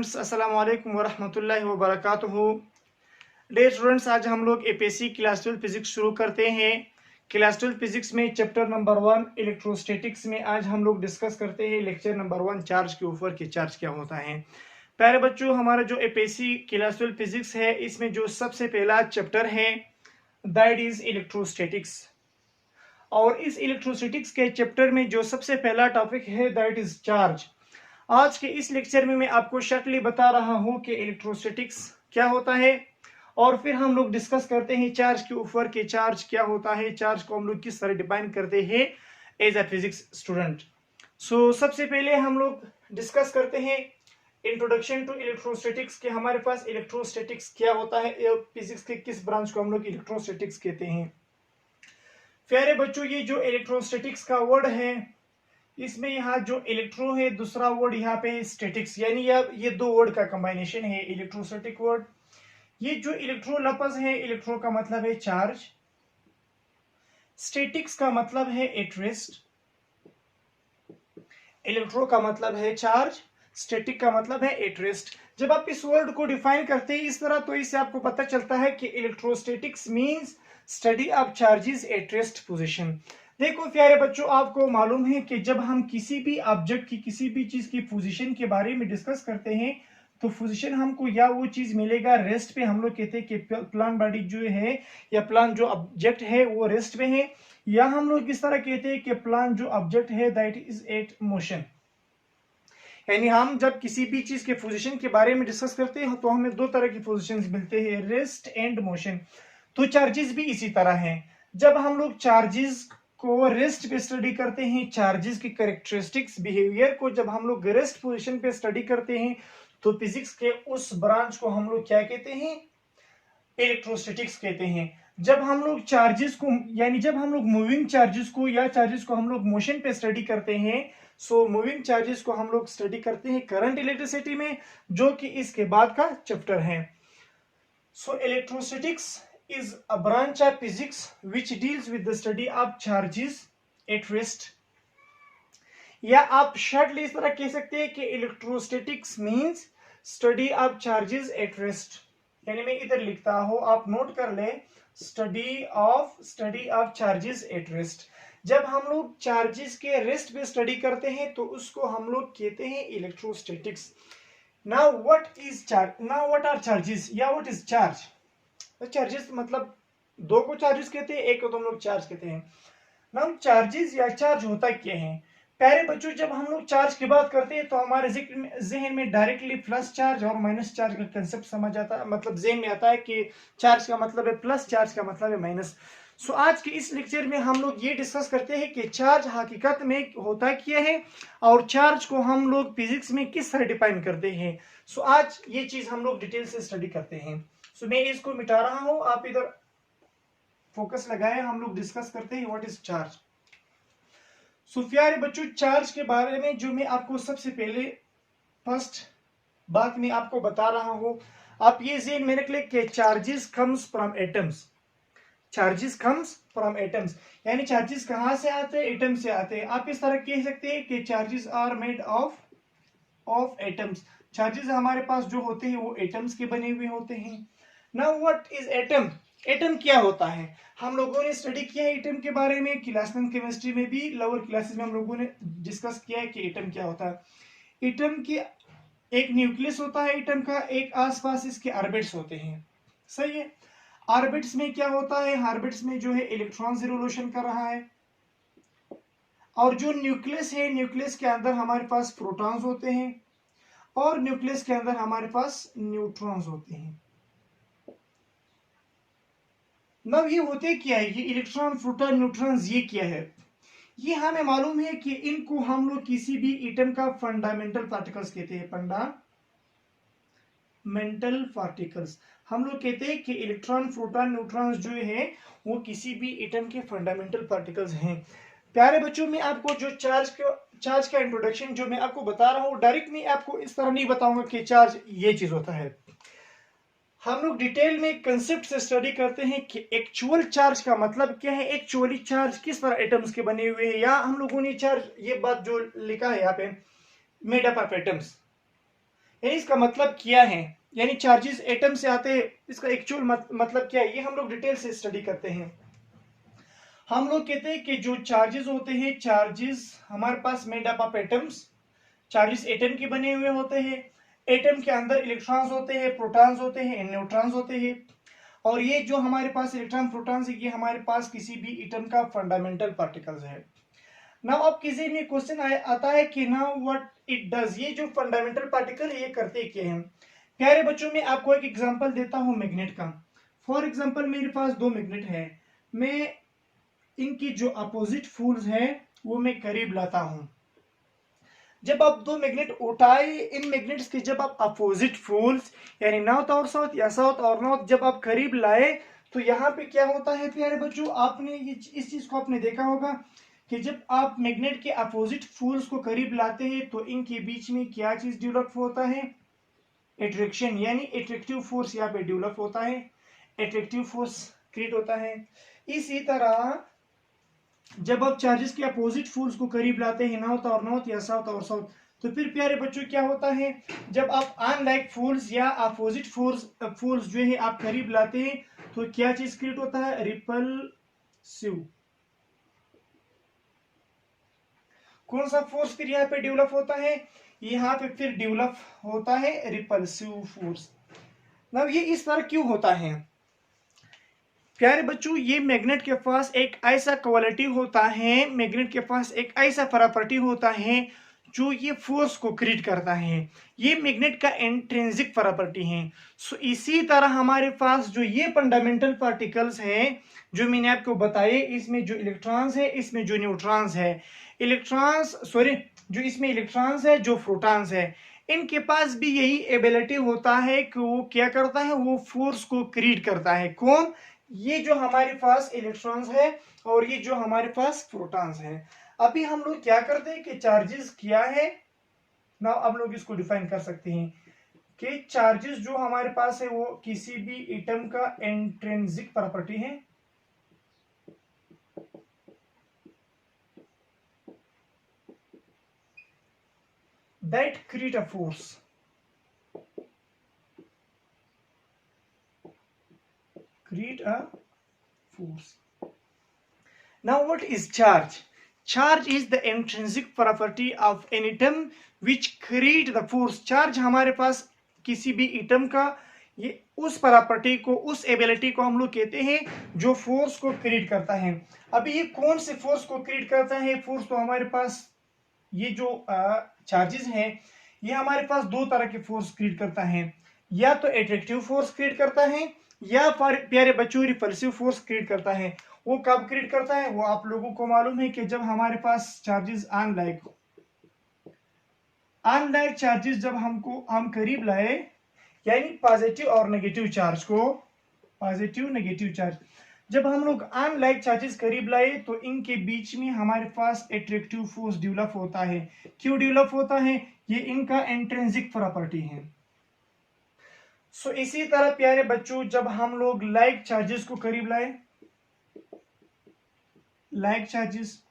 Students, अस्सलाम वालेकुम वरहमतुल्लाहि वबरकातुहू। डियर स्टूडेंट्स, आज हम लोग एपीएससी क्लास 12 फिजिक्स शुरू करते हैं। क्लास 12 फिजिक्स में चैप्टर नंबर 1 इलेक्ट्रोस्टैटिक्स में आज हम लोग डिस्कस करते हैं लेक्चर नंबर 1 चार्ज के ऊपर कि चार्ज क्या होता है। प्यारे बच्चों, हमारा जो एपीएससी क्लास 12 फिजिक्स है इसमें जो सबसे पहला चैप्टर है दैट इज इलेक्ट्रोस्टैटिक्स। और इस इलेक्ट्रोस्टैटिक्स के चैप्टर में जो सबसे पहला टॉपिक है दैट इज चार्ज। आज के इस लेक्चर में मैं आपको शॉर्टली बता रहा हूं कि इलेक्ट्रोस्टैटिक्स क्या होता है, और फिर हम लोग डिस्कस करते हैं चार्ज के ऊपर कि चार्ज क्या होता है, चार्ज को हम लोग किस तरह डिफाइन करते हैं एज अ फिजिक्स स्टूडेंट। सो सबसे पहले हम लोग डिस्कस करते हैं इंट्रोडक्शन टू इलेक्ट्रोस्टैटिक्स कि हमारे पास इलेक्ट्रोस्टैटिक्स क्या होता है, फिजिक्स के किस ब्रांच को हम लोग इलेक्ट्रोस्टैटिक्स कहते हैं। प्यारे बच्चों, ये जो इलेक्ट्रोस्टैटिक्स का वर्ड है इसमें यहाँ जो इलेक्ट्रो है, दूसरा वर्ड यहाँ पे स्टैटिक्स, यानी ये दो वर्ड का कॉम्बिनेशन है इलेक्ट्रोस्टैटिक वर्ड। ये जो इलेक्ट्रो लफ्ज है, इलेक्ट्रो का मतलब है चार्ज, स्टैटिक्स का मतलब है एट रेस्ट। इलेक्ट्रो का मतलब है चार्ज, स्टैटिक का मतलब है एट रेस्ट। जब आप इस वर्ड को डिफाइन करते हैं इस तरह, तो इससे आपको पता चलता है कि electrostatics means study of charges at rest position. देखो प्यारे बच्चों, आपको मालूम है कि जब हम किसी भी ऑब्जेक्ट की, किसी भी चीज की पोजीशन के बारे में डिस्कस करते हैं तो पोजीशन हमको या वो चीज मिलेगा रेस्ट पे, हम लोग कहते हैं कि प्लान बॉडी जो है या प्लान जो ऑब्जेक्ट है वो रेस्ट पे है, या हम लोग किस तरह कहते हैं कि प्लान जो ऑब्जेक्ट है दैट इज एट मोशन। यानी हम जब किसी भी चीज के पोजीशन के बारे में डिस्कस करते हैं तो हमें दो तरह की पोजीशंस मिलते हैं, रेस्ट एंड मोशन। तो चार्जेस भी इसी तरह हैं। जब हम लोग चार्जेस को रेस्ट पे स्टडी करते हैं, चार्जेस की कैरेक्टरिस्टिक्स बिहेवियर को जब हम लोग रेस्ट पोजीशन पे स्टडी करते हैं, तो फिजिक्स के उस ब्रांच को हम लोग क्या कहते हैं, इलेक्ट्रोस्टैटिक्स कहते हैं। जब हम लोग चार्जेस को, यानी जब हम लोग मूविंग चार्जेस को या चार्जेस को हम लोग मोशन पे स्टडी करते हैं, सो मूविंग चार्जेस को हम लोग स्टडी करते हैं करंट इलेक्ट्रिसिटी में, जो कि इसके बाद का चैप्टर है। So electrostatics is a branch of physics which deals with the study of charges at rest. या आप शॉर्टली इस तरह कह सकते हैं कि electrostatics means study of charges at rest. यानी मैं इधर लिखता हूं, आप नोट कर ले, study of charges at rest. जब हम लोग चार्जेस के रेस्ट पे स्टडी करते हैं तो उसको हम लोग कहते हैं electrostatics. Now what are charges या व्हाट इज चार्ज। चार्जेस मतलब दो को चार्जेस कहते हैं, एक को तो हम लोग चार्ज कहते हैं। नाउ चार्जेस या चार्ज होता क्या है। प्यारे बच्चों, जब हम लोग चार्ज की बात करते हैं तो हमारे जहन में डायरेक्टली प्लस चार्ज और माइनस चार्ज का कंसेप्ट समझ आता है, मतलब जहन में आता है कि चार्ज का मतलब है प्लस, चार्ज का मतलब है माइनस। सो आज के इस लेक्चर में हम लोग ये डिस्कस करते हैं कि चार्ज हकीकत में होता क्या है और चार्ज को हम लोग फिजिक्स में किस तरह डिफाइन करते हैं। सो आज ये चीज हम लोग डिटेल से स्टडी करते हैं। सो मैं इसको मिटा रहा हूं, आप इधर फोकस लगाए, हम लोग डिस्कस करते हैं व्हाट इज चार्ज। सो प्यारे बच्चों, चार्ज के बारे में जो मैं आपको सबसे पहले फर्स्ट बात मैं आपको बता रहा हूं, आप ये ज़हन में रख ले कि charges comes from atoms. Charges comes from atoms, यानी चार्जेस कहां से आते हैं, एटम से आते हैं। आप इस तरह कह सकते हैं कि charges are made of atoms. Charges हमारे पास जो होते हैं वो एटम्स के बने हुए होते हैं। Now what is atom. Atom क्या होता है, हम लोगों ने स्टडी किया है एटम के बारे में, क्लास 9 केमिस्ट्री में भी, लोअर क्लासेस में हम लोगों ने डिस्कस किया है कि एटम क्या होता है। एटम की एक न्यूक्लियस होता है एटम का, एक आसपास इसके ऑर्बिट्स होते हैं, सही है। ऑर्बिट्स में क्या होता है, ऑर्बिट्स में जो है इलेक्ट्रॉन रिवोल्यूशन कर रहा है, और जो न्यूक्लियस है, न्यूक्लियस के अंदर हमारे पास प्रोटॉन्स होते हैं और न्यूक्लियस के अंदर हमारे पास न्यूट्रॉन्स होते हैं। नब ये होते क्या है, ये इलेक्ट्रॉन, प्रोटॉन, न्यूट्रॉन्स ये क्या है, ये हमें मालूम है कि इनको हम लोग किसी भी एटम का फंडामेंटल पार्टिकल्स कहते हैं। फंडामेंटल पार्टिकल्स हम लोग कहते हैं कि इलेक्ट्रॉन, प्रोटॉन, न्यूट्रॉन्स जो है वो किसी भी एटम के फंडामेंटल पार्टिकल्स हैं। प्यारे बच्चों, मैं आपको जो चार्ज का इंट्रोडक्शन जो मैं आपको बता रहा हूँ, डायरेक्ट मैं आपको इस तरह नहीं बताऊंगा कि चार्ज ये चीज होता है। हम लोग डिटेल में कंसेप्ट से स्टडी करते हैं कि एक्चुअल चार्ज का मतलब क्या है, एक्चुअली चार्ज किस तरह एटम्स के बने हुए हैं, या हम लोगों ने चार्ज, ये बात जो लिखा है यहाँ पे, मेड अप ऑफ एटम्स, यानी इसका मतलब क्या है, यानी चार्जेस एटम से आते हैं, इसका एक्चुअल मतलब क्या है, ये हम लोग डिटेल से स्टडी करते हैं। हम लोग कहते हैं कि जो चार्जेस होते हैं, चार्जेस हमारे पास made up of atoms, charges atom के बने हुए होते हैं। एटम के अंदर इलेक्ट्रॉन्स होते हैं, प्रोटॉन्स होते हैं, न्यूट्रॉन्स होते हैं। और ये जो हमारे पास इलेक्ट्रॉन प्रोटॉन्स है, ये हमारे पास किसी भी एटम का फंडामेंटल पार्टिकल्स है। नाउ अब किसी में क्वेश्चन आता है कि नाउ व्हाट इट डज, ये जो फंडामेंटल पार्टिकल ये करते क्या हैं। प्यारे बच्चों में आपको एक एग्जांपल देता हूं मैग्नेट का। फॉर एग्जांपल मेरे पास दो मैग्नेट है, मैं इनकी जो अपोजिट पोल्स है वो मैं करीब लाता हूं। जब आप दो मैग्नेट उठाए, इन मैग्नेट्स के जब आप अपोजिट पोल्स यानी नॉर्थ और साउथ या साउथ और नॉर्थ जब आप करीब लाए, तो यहाँ पे क्या होता है प्यारे बच्चों, आपने ये इस चीज को आपने देखा होगा कि जब आप मैग्नेट के अपोजिट पोल्स को करीब लाते हैं तो इनके बीच में क्या चीज डेवलप होता है, एट्रैक्शन, यानी एट्रैक्टिव फोर्स यहाँ पे डेवलप होता है, एट्रैक्टिव फोर्स क्रिएट होता है। इसी तरह जब आप चार्जेस के अपोजिट पोल्स को करीब लाते हैं, नॉर्थ और नॉर्थ या साउथ और साउथ, तो फिर प्यारे बच्चों क्या होता है, जब आप अनलाइक पोल्स या अपोजिट पोल्स जो है आप करीब लाते हैं तो क्या चीज क्रिएट होता है, रिपल्सिव। कौन सा फोर्स फिर यहाँ पे डेवलप होता है, यहाँ पे फिर डेवलप होता है रिपल्सिव फोर्स। ना ये इस तरह क्यों होता है प्यारे बच्चों, ये मैग्नेट के पास एक ऐसा क्वालिटी होता है, मैग्नेट के पास एक ऐसा प्रॉपर्टी होता है जो ये फोर्स को क्रिएट करता है, ये मैग्नेट का इंट्रिंसिक प्रॉपर्टी है। सो इसी तरह हमारे पास जो ये फंडामेंटल पार्टिकल्स है जो मैंने आपको बताए, इसमें जो इलेक्ट्रॉन्स है, इसमें जो न्यूट्रॉन्स है, जो इसमें इलेक्ट्रॉन्स है, जो प्रोटॉन्स है, इनके पास भी यही एबिलिटी होता है कि वो क्या करता है, वो फोर्स को क्रिएट करता है। कौन, ये जो हमारे पास इलेक्ट्रॉन्स है और ये जो हमारे पास प्रोटॉन्स है। अभी हम लोग क्या करते हैं कि चार्जेस क्या है ना, अब लोग इसको डिफाइन कर सकते हैं कि चार्जेस जो हमारे पास है वो किसी भी एटम का इंट्रिंसिक प्रॉपर्टी है, that create a force, create a force. Now what is charge? Charge is the intrinsic property of an atom which create the force. Charge हमारे पास किसी भी एटम का ये उस प्रॉपर्टी को, उस एबिलिटी को हम लोग कहते हैं जो फोर्स को क्रिएट करता है। अभी ये कौन से फोर्स को क्रिएट करता है, फोर्स तो हमारे पास ये जो चार्जेस हैं ये हमारे पास दो तरह के फोर्स क्रिएट करता है, या तो एट्रैक्टिव फोर्स क्रिएट करता है या प्यारे बच्चों रिपल्सिव फोर्स क्रिएट करता है। वो कब क्रिएट करता है, वो आप लोगों को मालूम है कि जब हमारे पास चार्जेस अनलाइक चार्जेस जब हम करीब लाए, यानी पॉजिटिव और नेगेटिव चार्ज को, पॉजिटिव नेगेटिव चार्ज जब हम लोग अनलाइक चार्जेस करीब लाए तो इनके बीच में हमारे पास एट्रैक्टिव फोर्स डेवलप होता है। क्यों डेवलप होता है, ये इनका इंट्रिंसिक प्रॉपर्टी है। सो इसी तरह प्यारे बच्चों जब हम लोग लाइक चार्जेस को करीब लाए, लाइक चार्जेस,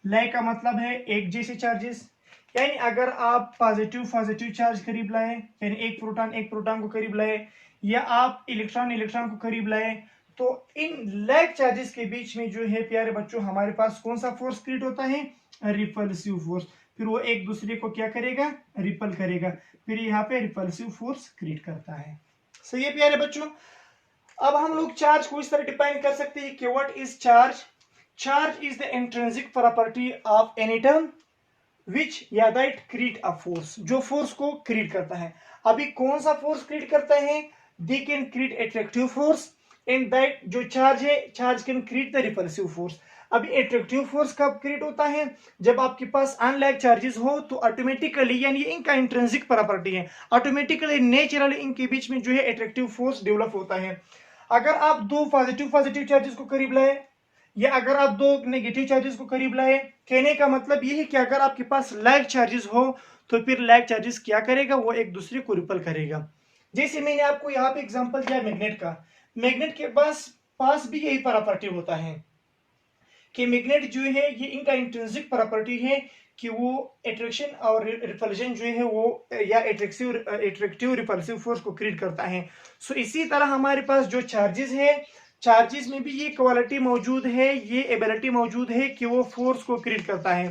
लाइक का मतलब है एक जैसे चार्जेस, यानी अगर आप पॉजिटिव चार्ज करीब लाए, यानी एक प्रोटॉन को करीब लाए, या आप इलेक्ट्रॉन को करीब लाए, तो इन लाइक चार्जेस के बीच में जो है प्यारे बच्चों हमारे पास कौन सा फोर्स क्रिएट होता है, रिपल्सिव फोर्स। फिर वो एक दूसरे को क्या करेगा, रिपल करेगा, फिर यहाँ पे रिपल्सिव फोर्स क्रिएट करता है। सही है प्यारे बच्चों। अब हम लोग चार्ज को इस तरह डिफाइन कर सकते हैं कि what is charge. Charge is the intrinsic property of an atom which या दैट क्रिएट अ फोर्स, जो फोर्स को क्रिएट करता है। अभी कौन सा फोर्स क्रिएट करता है, they can create attractive force, and that जो चार्ज है, charge can create the repulsive force. अभी एट्रैक्टिव फोर्स कब क्रिएट होता है, जब आपके पास अनलाइक चार्जेस हो तो ऑटोमेटिकली, यानी इनका इंट्रिंसिक प्रॉपर्टी है, ऑटोमेटिकली नेचुरली इनके बीच में जो है एट्रैक्टिव फोर्स डेवलप होता है। अगर आप दो पॉजिटिव चार्जेस को करीब लाए या अगर आप दो नेगेटिव चार्जेस को करीब लाए, कहने का मतलब ये है कि अगर आपके पास लाइक चार्जेस हो तो फिर लाइक चार्जेस क्या करेगा, वो एक दूसरे को रिपल करेगा। जैसे मैंने आपको यहाँ पे एग्जांपल दिया मैग्नेट का, मैग्नेट के पास भी यही प्रॉपर्टी होता है कि मैग्नेट जो है ये इनका इंट्रिंसिक प्रॉपर्टी है कि वो अट्रैक्शन और रिपल्शन जो है वो या एट्रैक्टिव रिपल्सिव फोर्स को क्रिएट करता है। सो इसी तरह हमारे पास जो चार्जेस है, चार्जेस में भी ये क्वालिटी मौजूद है, ये एबिलिटी मौजूद है कि वो फोर्स को क्रिएट करता है।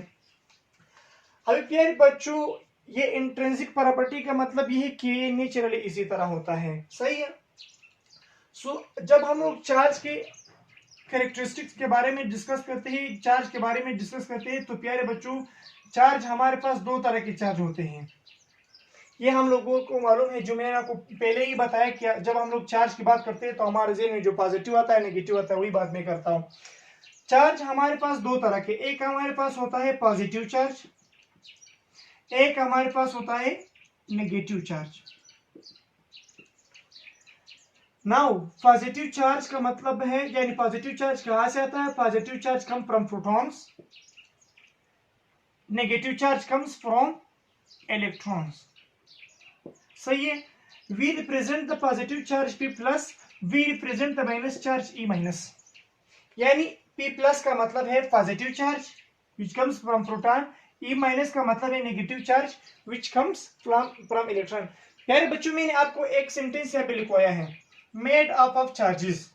अभी प्यारे बच्चों, ये इंट्रिंसिक प्रॉपर्टी का मतलब ये है कि नेचुरली इसी तरह होता है, सही है। सो जब हम लोग चार्ज के कैरेक्टरिस्टिक्स के बारे में डिस्कस करते हैं, चार्ज के बारे में डिस्कस करते हैं, तो प्यारे बच्चों चार्ज हमारे पास दो तरह के चार्ज होते हैं, ये हम लोगों को मालूम है। जो मैंने आपको पहले ही बताया कि जब हम लोग चार्ज की बात करते हैं तो हमारे ज़हन में जो पॉजिटिव आता है, नेगेटिव आता है, वही बात मैं करता हूँ। चार्ज हमारे पास दो तरह के, एक हमारे पास होता है पॉजिटिव चार्ज, एक हमारे पास होता है negative charge. Now positive charge का मतलब है, यानी पॉजिटिव चार्ज कहां से आता है? Positive charge come from protons, negative charge comes from electrons, सही है। We represent the positive charge P plus, we represent the minus charge E minus. यानी P प्लस का मतलब है positive charge which comes from proton, E minus का मतलब है negative charge which comes from electron. प्यारे बच्चों, मैंने आपको एक सेंटेंस यहाँ पे लिखवाया है, made up of charges,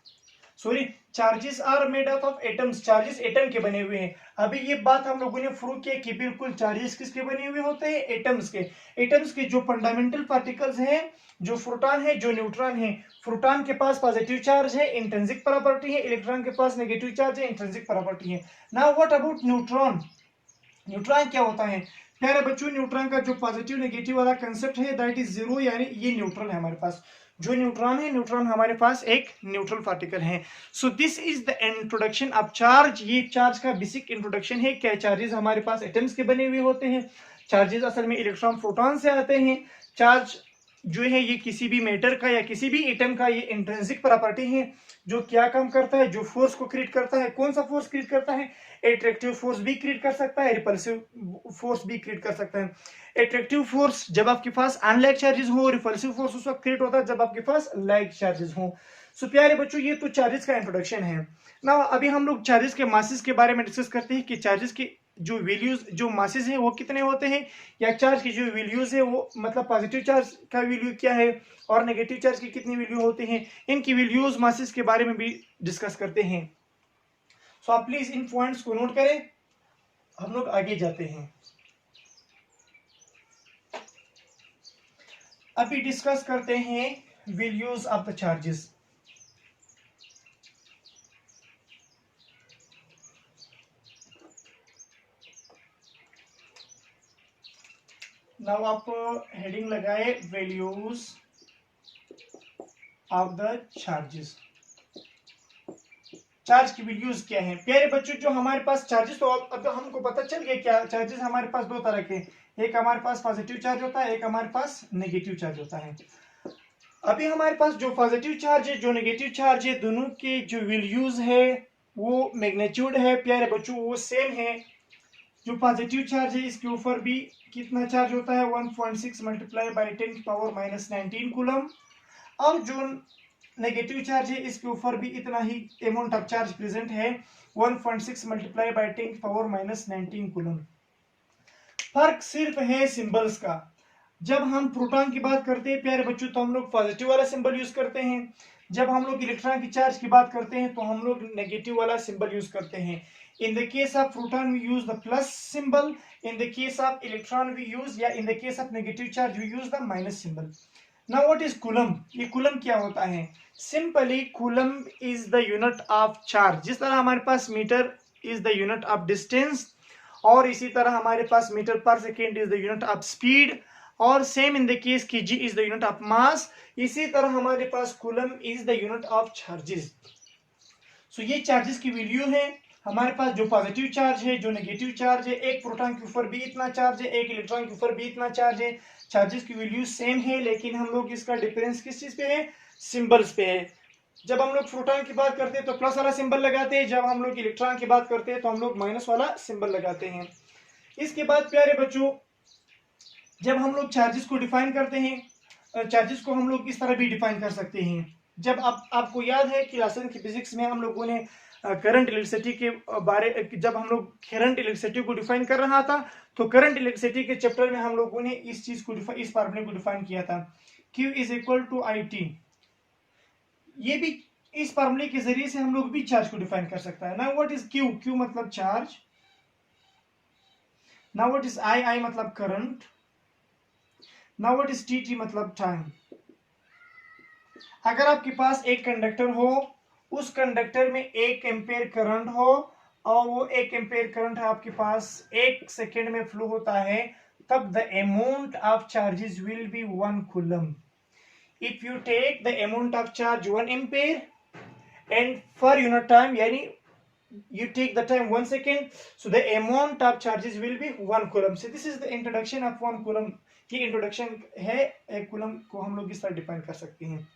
sorry charges are made up of atoms, charges atom के बने हुए हैं। अभी ये बात हम लोगों ने प्रूव किया कि बिल्कुल चार्जेस किसके बने हुए होते हैं? एटम्स के। एटम्स के जो फंडामेंटल पार्टिकल्स हैं, जो प्रोटॉन है, जो न्यूट्रॉन है, प्रोटॉन के पास पॉजिटिव चार्ज है, इंट्रिंसिक प्रॉपर्टी है, इलेक्ट्रॉन के पास नेगेटिव चार्ज है, इंट्रिंसिक प्रॉपर्टी है। Now what about neutron? Neutron क्या होता है प्यारे बच्चों? न्यूट्रॉन का जो पॉजिटिव नेगेटिव वाला कंसेप्ट है दैट इज जीरो, यानी ये न्यूट्रल है हमारे पास। जो न्यूट्रॉन है, न्यूट्रॉन हमारे पास एक न्यूट्रल पार्टिकल है। So this is the introduction of charge. ये चार्ज का बेसिक इंट्रोडक्शन है। क्या चार्जेस हमारे पास एटम्स के बने हुए होते हैं। चार्जेस असल में इलेक्ट्रॉन प्रोटॉन से आते हैं। चार्ज जो है ये किसी भी मैटर का या किसी भी एटम का ये इंट्रिंसिक प्रॉपर्टी है, जो क्या काम करता है? जो फोर्स को क्रिएट करता है। कौन सा फोर्स क्रिएट करता है? एट्रैक्टिव फोर्स भी क्रिएट कर सकता है, रिपल्सिव फोर्स भी क्रिएट कर सकता है। एट्रैक्टिव फोर्स जब आपके पास अनलाइक चार्जेस हो, रिपल्सिव फोर्स उस वक्त क्रिएट होता है जब आपके पास लाइक चार्जेस हो। सो प्यारे बच्चों, ये तो चार्जेस का इंट्रोडक्शन है ना। अभी हम लोग चार्जेस के मासेस के बारे में डिस्कस करते हैं कि चार्जेस के जो वैल्यूज, जो मासेस है वो कितने होते हैं, या चार्ज की जो वैल्यूज है वो मतलब पॉजिटिव चार्ज का वैल्यू क्या है और नेगेटिव चार्ज की कितनी वैल्यू होती है, इनकी वैल्यूज मासेस के बारे में भी डिस्कस करते हैं। सो आप प्लीज इन पॉइंट्स को नोट करें, हम लोग आगे जाते हैं। अभी डिस्कस करते हैं values of the charges. Now आप हेडिंग लगाए values of the charges. Charge की वैल्यूज क्या है प्यारे बच्चों? जो हमारे पास चार्जेस, तो अब हमको पता चल गया क्या चार्जेस हमारे पास दो तरह के, एक हमारे पास पॉजिटिव चार्ज होता है, एक हमारे पास नेगेटिव चार्ज होता है। अभी हमारे पास जो पॉजिटिव चार्ज है, जो नेगेटिव चार्ज है, दोनों के जो वैल्यूज है वो मैग्नीट्यूड है प्यारे बच्चों, वो सेम है। जो पॉजिटिव चार्ज है इसके ऊपर भी कितना चार्ज होता है? 1.6 multiply by 10 power minus 19 coulomb. और जो नेगेटिव चार्ज है इसके ऊपर भी इतना ही अमाउंट ऑफ चार्ज प्रेजेंट है, 1.6 multiply by 10 power minus 19 coulomb. फर्क सिर्फ है सिंबल्स का। जब हम प्रोटॉन की बात करते हैं प्यारे बच्चों तो हम लोग पॉजिटिव वाला सिंबल यूज करते हैं। जब हम लोग इलेक्ट्रॉन की चार्ज की बात करते हैं तो हम लोग नेगेटिव वाला सिंबल यूज करते हैं। In the case of proton we use the plus symbol, in the case of electron we use, या in the case of negative charge we use the minus symbol. Now what is coulomb? ये coulomb क्या होता है? Simply coulomb is the unit of charge। जिस तरह हमारे पास metre is the unit of distance, और इसी तरह हमारे पास मीटर पर second is the unit of speed, और सेम इन द केस की g is the unit of mass, इसी तरह हमारे पास coulomb is the unit of charges। So ये चार्जेस की वैल्यू है। हमारे पास जो पॉजिटिव चार्ज है, जो नेगेटिव चार्ज है, एक प्रोटॉन के ऊपर भी इतना चार्ज है, एक इलेक्ट्रॉन के ऊपर भी इतना चार्ज है। चार्जेस की वैल्यू सेम है, लेकिन हम लोग इसका डिफरेंस किस चीज पे है? सिंबल्स पे है। जब हम लोग प्रोटॉन की बात करते हैं तो प्लस वाला सिंबल लगाते हैं, जब हम लोग इलेक्ट्रॉन की बात करते हैं तो हम लोग माइनस वाला सिंबल लगाते हैं। इसके बाद प्यारे बच्चों, जब हम लोग चार्जेस को डिफाइन करते हैं, चार्जेस को हम लोग इस तरह भी डिफाइन कर सकते हैं। जब आपको याद है कि रासायनिक फिजिक्स में हम लोगों ने करंट इलेक्ट्रिसिटी के बारे, जब हम लोग करंट इलेक्ट्रिसिटी को डिफाइन कर रहा था तो करंट इलेक्ट्रिसिटी के चैप्टर में हम लोगों ने इस चीज को इस फार्मूले को डिफाइन किया था, Q is equal to IT। ये भी इस फार्मूले के जरिए से हम लोग भी चार्ज को डिफाइन कर सकता है। Now what is Q? Q मतलब charge. Now what is I मतलब current. Now what is T मतलब टाइम। अगर आपके पास एक कंडक्टर हो, उस कंडक्टर में 1 एम्पेयर करंट हो और वो 1 एम्पेयर करंट आपके पास 1 सेकेंड में फ्लो होता है, तब the amount of charges will be 1 coulomb. If you take the amount of charge 1 ampere and for unit time, यानी you take the time 1 second, so the amount of charges will be 1 coulomb. So this is the introduction of 1 coulomb। ये introduction है, 1 coulomb को हम लोग इस तरह define कर सकते हैं।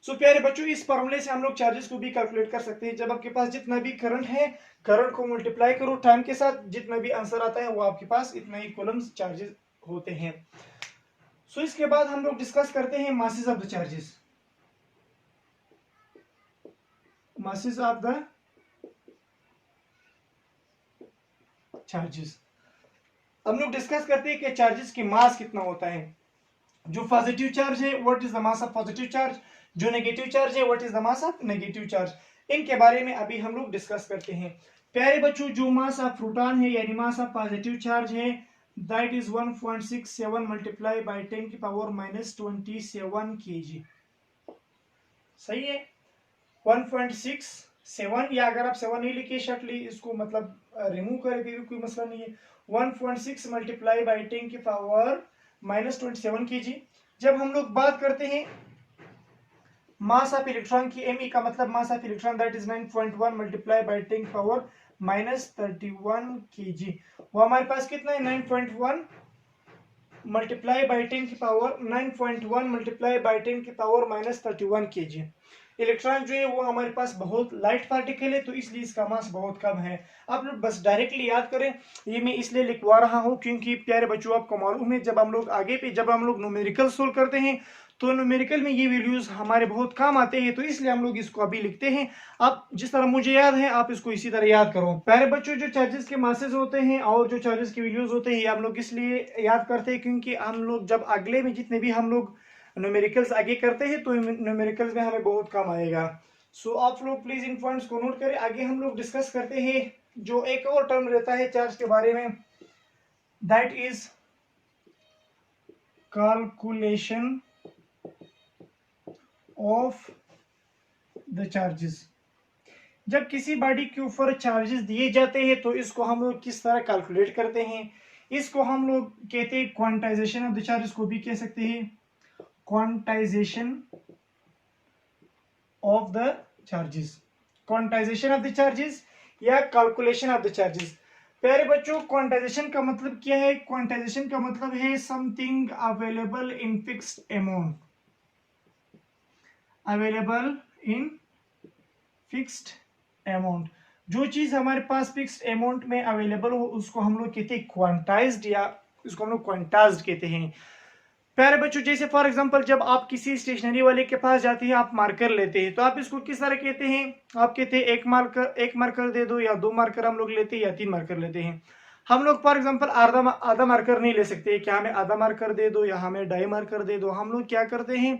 सो प्यारे बच्चों, इस फॉर्मूले से हम लोग चार्जेस को भी कैलकुलेट कर सकते हैं। जब आपके पास जितना भी करंट है, करंट को मल्टीप्लाई करो टाइम के साथ, जितना भी आंसर आता है वो आपके पास इतना ही कूलम्स चार्जेस होते हैं। सो इसके बाद हम लोग डिस्कस करते हैं masses of the charges. Masses of the charges हम लोग डिस्कस करते हैं कि चार्जेस की मास कितना होता है। जो पॉजिटिव चार्ज है, what is the mass of positive charge. जो नेगेटिव चार्ज है, what is the mass of negative charge. इनके बारे में अभी हम लोग डिस्कस करते हैं। प्यारे बच्चों, जो मास ऑफ प्रोटॉन है यानी मास ऑफ पॉजिटिव चार्ज है, दैट इज 1.67 मल्टीप्लाई बाय 10 की पावर -27 kg। सही है, 1.67, या अगर आप 7 नहीं लिखे शॉर्टली इसको मतलब रिमूव करके भी कोई मसला नहीं है। 1.6 मल्टीप्लाई बाय 10 की पावर -27 kg। जब हम लोग बात करते हैं मास ऑफ इलेक्ट्रॉन की, Me का मतलब mass of electron, that is 9.1 multiply by 10 की पावर -31 kg। वो हमारे पास कितना है, 9.1 मल्टीप्लाई बाय 10 की पावर 9.1 मल्टीप्लाई बाय 10 की पावर -31 kg। इलेक्ट्रॉन जो है वो हमारे पास बहुत लाइट पार्टिकल है, तो इसलिए इसका मास बहुत कम है। आप लोग बस डायरेक्टली याद करें। ये मैं इसलिए लिखवा रहा हूं क्योंकि प्यारे बच्चों, आपको मालूम है जब हम लोग आगे पे जब हम लोग न्यूमेरिकल सोल्व करते हैं तो न्यूमेरिकल में ये वैल्यूज हमारे बहुत काम आते हैं, तो इसलिए हम लोग इसको अभी लिखते हैं। आप जिस तरह मुझे याद है आप इसको इसी तरह याद करो। प्यारे बच्चों, जो चार्जेस के मासेस होते हैं और जो चार्जेस की वैल्यूज होते हैं, हम लोग इसलिए याद करते हैं क्योंकि हम लोग जब अगले में जितने भी हम लोग न्यूमेरिकल्स आगे करते हैं तो न्यूमेरिकल्स में हमें बहुत काम आएगा। सो आप लोग प्लीज इन पॉइंट्स को नोट करें। आगे हम लोग डिस्कस करते हैं जो एक और टर्म रहता है चार्ज के बारे में, that is calculation of the charges. जब किसी बॉडी के ऊपर चार्जेस दिए जाते हैं तो इसको हम लोग किस तरह कैलकुलेट करते हैं, इसको हम लोग कहते हैं क्वांटाइजेशन ऑफ द चार्जेस को भी कह सकते हैं, quantization of the charges, quantization of the charges या कैलकुलेशन ऑफ द चार्जेस। प्यारे बच्चों, क्वांटाइजेशन का मतलब क्या है? क्वांटाइजेशन का मतलब है something available in fixed amount, available in fixed amount. जो चीज हमारे पास फिक्स्ड अमाउंट में अवेलेबल हो उसको हम लोग कहते हैं क्वांटाइज्ड, या इसको हम लोग क्वांटाइज्ड कहते हैं। प्यारे बच्चों, जैसे फॉर एग्जांपल जब आप किसी स्टेशनरी वाले के पास जाते हैं, आप मार्कर लेते हैं, तो आप इसको किस तरह कहते हैं? आप कहते हैं एक मार्कर दे दो, या 2 मार्कर हम लोग लेते हैं, या 3 मार्कर लेते हैं। हम लोग फॉर एग्जांपल आधा मार्कर नहीं ले सकते, क्या हमें आधा मार्कर दे दो या हमें 2.5 मार्कर दे दो। हम लोग क्या करते हैं,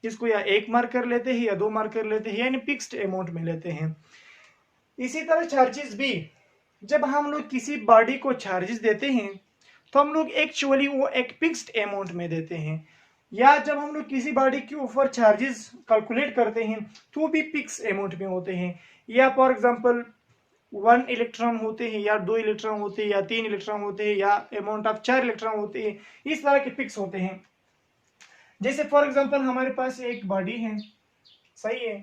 इसको या 1 मार्कर लेते हैं या 2 मार्कर लेते हैं, यानी फिक्स्ड अमाउंट में लेते हैं। इसी तरह चार्जेस भी, जब हम लोग किसी बॉडी को चार्जेस देते हैं तो हम लोग एक्चुअली वो एक फिक्स्ड अमाउंट में देते हैं, या जब हम लोग किसी बॉडी के ऊपर चार्जेस कैलकुलेट करते हैं तो भी फिक्स्ड अमाउंट में होते हैं। या फॉर एग्जांपल 1 इलेक्ट्रॉन होते हैं, या 2 इलेक्ट्रॉन होते हैं, या 3 इलेक्ट्रॉन होते हैं, या अमाउंट ऑफ 4 इलेक्ट्रॉन होते हैं, इस तरह के फिक्स होते हैं। जैसे फॉर एग्जांपल हमारे पास एक बॉडी है, सही है,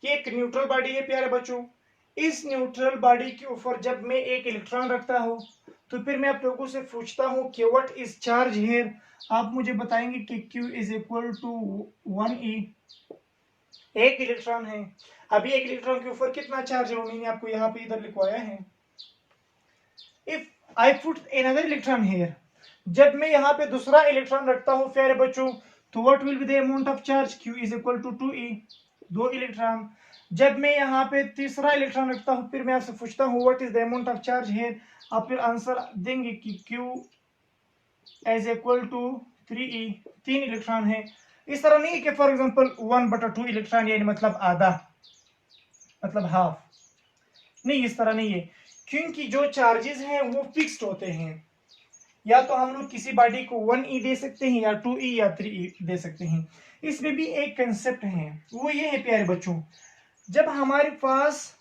ये एक न्यूट्रल बॉडी है प्यारे बच्चों। इस न्यूट्रल बॉडी के ऊपर जब मैं एक इलेक्ट्रॉन रखता हूं तो फिर मैं आप लोगों से पूछता हूं कि व्हाट इज चार्ज हियर। आप मुझे बताएंगे कि Q is equal to 1e। एक इलेक्ट्रॉन है, अभी एक इलेक्ट्रॉन के ऊपर कितना चार्ज है वो मैंने आपको यहाँ पे इधर लिखवाया है। If I put another electron here, जब मैं यहाँ पे दूसरा इलेक्ट्रॉन रखता हूँ प्यारे बच्चों, तो what will be the amount of charge? Q is equal to 2e, 2 electron. जब मैं यहाँ पे तीसरा इलेक्ट्रॉन रखता हूँ, फिर मैं आपसे पूछता हूँ what is the amount of charge है, आप फिर आंसर देंगे कि Q is equal to 3e, 3 electron है। इस तरह नहीं है कि फॉर एग्जांपल 1/2 इलेक्ट्रॉन यानी मतलब आधा, मतलब हाफ, नहीं, इस तरह नहीं है, क्योंकि जो चार्जेस हैं वो फिक्स्ड होते हैं। या तो हम लोग किसी बॉडी को 1e दे सकते हैं, या 2e, या 3e दे सकते हैं। इसमें भी एक कंसेप्ट है, वो ये है प्यारे बच्चों, जब हमारे पास,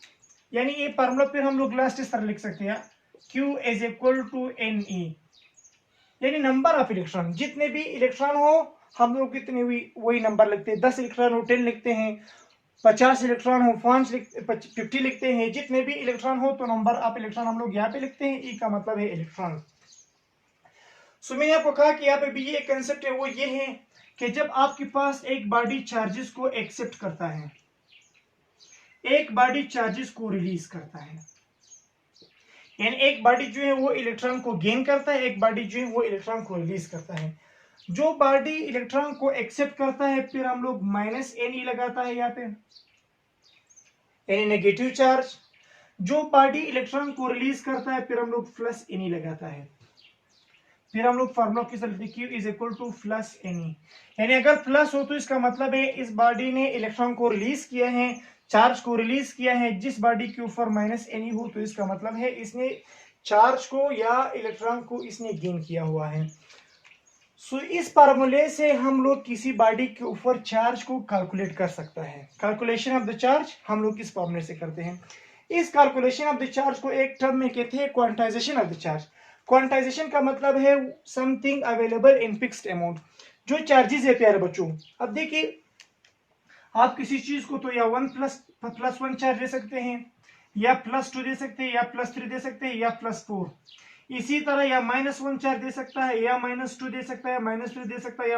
यानी ये फार्मूला फिर हम लोग लास्ट इस तरह लिख सकते हैं, Q is equal to Ne, यानी नंबर ऑफ इलेक्ट्रॉन, जितने भी इलेक्ट्रॉन हो हम लोग कितने भी वही नंबर लिखते हैं। 10 इलेक्ट्रॉन हो 10 लिखते हैं, 50 इलेक्ट्रॉन हो 50 लिखते हैं। जितने भी इलेक्ट्रॉन हो तो नंबर ऑफ इलेक्ट्रॉन हम लोग यहाँ पे लिखते हैं। ई का मतलब है इलेक्ट्रॉन। सो मैंने आपको कहा कि यहाँ पे भी ये कंसेप्ट है, वो ये है कि जब आपके पास एक बॉडी चार्जेस को एक्सेप्ट करता है, एक बॉडी चार्जेस को रिलीज करता है, यानी एक बॉडी जो है वो इलेक्ट्रॉन को गेन करता है, एक बॉडी जो है वो इलेक्ट्रॉन को रिलीज करता है। जो बॉडी इलेक्ट्रॉन को एक्सेप्ट करता है फिर हम लोग -Ne लगाता है यहाँ पे, यानी नेगेटिव चार्ज। जो बॉडी इलेक्ट्रॉन को रिलीज करता है फिर हम लोग +Ne लगाता है। फिर हम लोग फार्मूला किस तरह लिखते हैं, Q is equal to +Ne, यानी अगर प्लस हो तो इसका मतलब है इस बॉडी ने इलेक्ट्रॉन को रिलीज किया है, चार्ज को रिलीज किया है। जिस बॉडी के ऊपर -Ne हो तो इसका मतलब है इसने चार्ज को या इलेक्ट्रॉन को इसने गेन किया हुआ है। सो इस फार्मूले से हम लोग किसी बॉडी के ऊपर चार्ज को कैलकुलेट कर सकता है। कैलकुलेशन ऑफ द चार्ज हम लोग किस फार्मूले से करते हैं। इस कैलकुलेशन ऑफ द चार्ज को एक टर्म में कहते हैं quantization of the charge. Quantization का मतलब है something available in fixed amount. जो चार्जेस है प्यारे बच्चों, अब देखिए आप किसी चीज को तो या 1+1 चार्ज दे सकते हैं, या +2 दे सकते हैं, या +3 दे सकते हैं, या +4। इसी तरह या -1 चार्ज दे सकता है, या -2 दे सकता है, -3 दे सकता है, या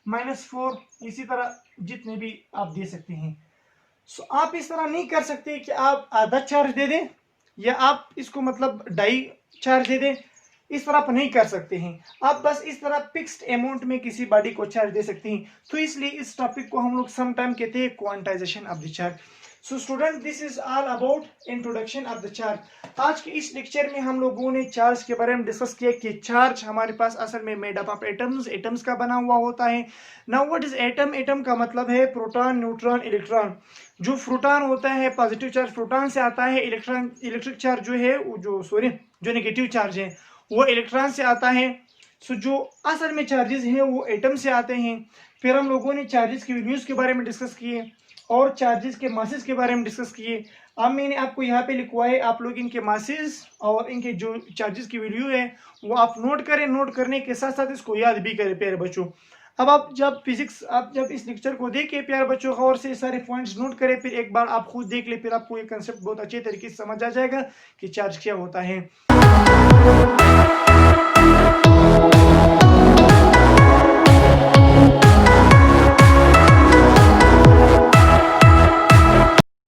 -4। इसी तरह जितने भी आप दे सकते हैं। सो आप इस तरह नहीं कर सकते कि आप आधा चार्ज दे दें या आप इसको मतलब डाई चार्ज दे दें। इस तरह आप नहीं कर सकते हैं। आप बस इस तरह फिक्स्ड अमाउंट में किसी बॉडी को चार्ज दे सकते हैं। तो इसलिए इस टॉपिक को हम लोग सम टाइम कहते हैं quantization of the charge. So student, this is all about introduction of the charge. आज के इस लेक्चर में हम लोगों ने चार्ज के बारे में डिस्कस किया कि चार्ज हमारे पास असल में मेड अप ऑफ एटम्स का बना हुआ होता है। Now what is atom? Atom का मतलब है प्रोटॉन, न्यूट्रॉन, इलेक्ट्रॉन। जो प्रोटॉन होता है पॉजिटिव चार्ज प्रोटॉन से आता है, इलेक्ट्रॉन इलेक्ट्रिक चार्ज जो है जो नेगेटिव चार्ज है वो इलेक्ट्रॉन से आता है। सो जो असल में चार्जेस हैं वो एटम से आते हैं। फिर हम लोगों ने चार्जेस की वैल्यूज के बारे में डिस्कस किए और चार्जेस के मासेस के बारे में डिस्कस किए। अब मैंने आपको यहाँ पे लिखवाए, आप लोग इनके मासेस और इनके जो चार्जेस की वैल्यू है वो आप नोट करें। नोट करने के साथ साथ इसको याद भी करें प्यारे बच्चों। अब आप जब इस लेक्चर को देखें प्यारे बच्चों, और से सारे पॉइंट्स नोट करें, फिर एक बार आप खुद देख ले, फिर आपको ये कंसेप्ट बहुत अच्छे तरीके से समझ आ जाएगा कि चार्ज क्या होता है।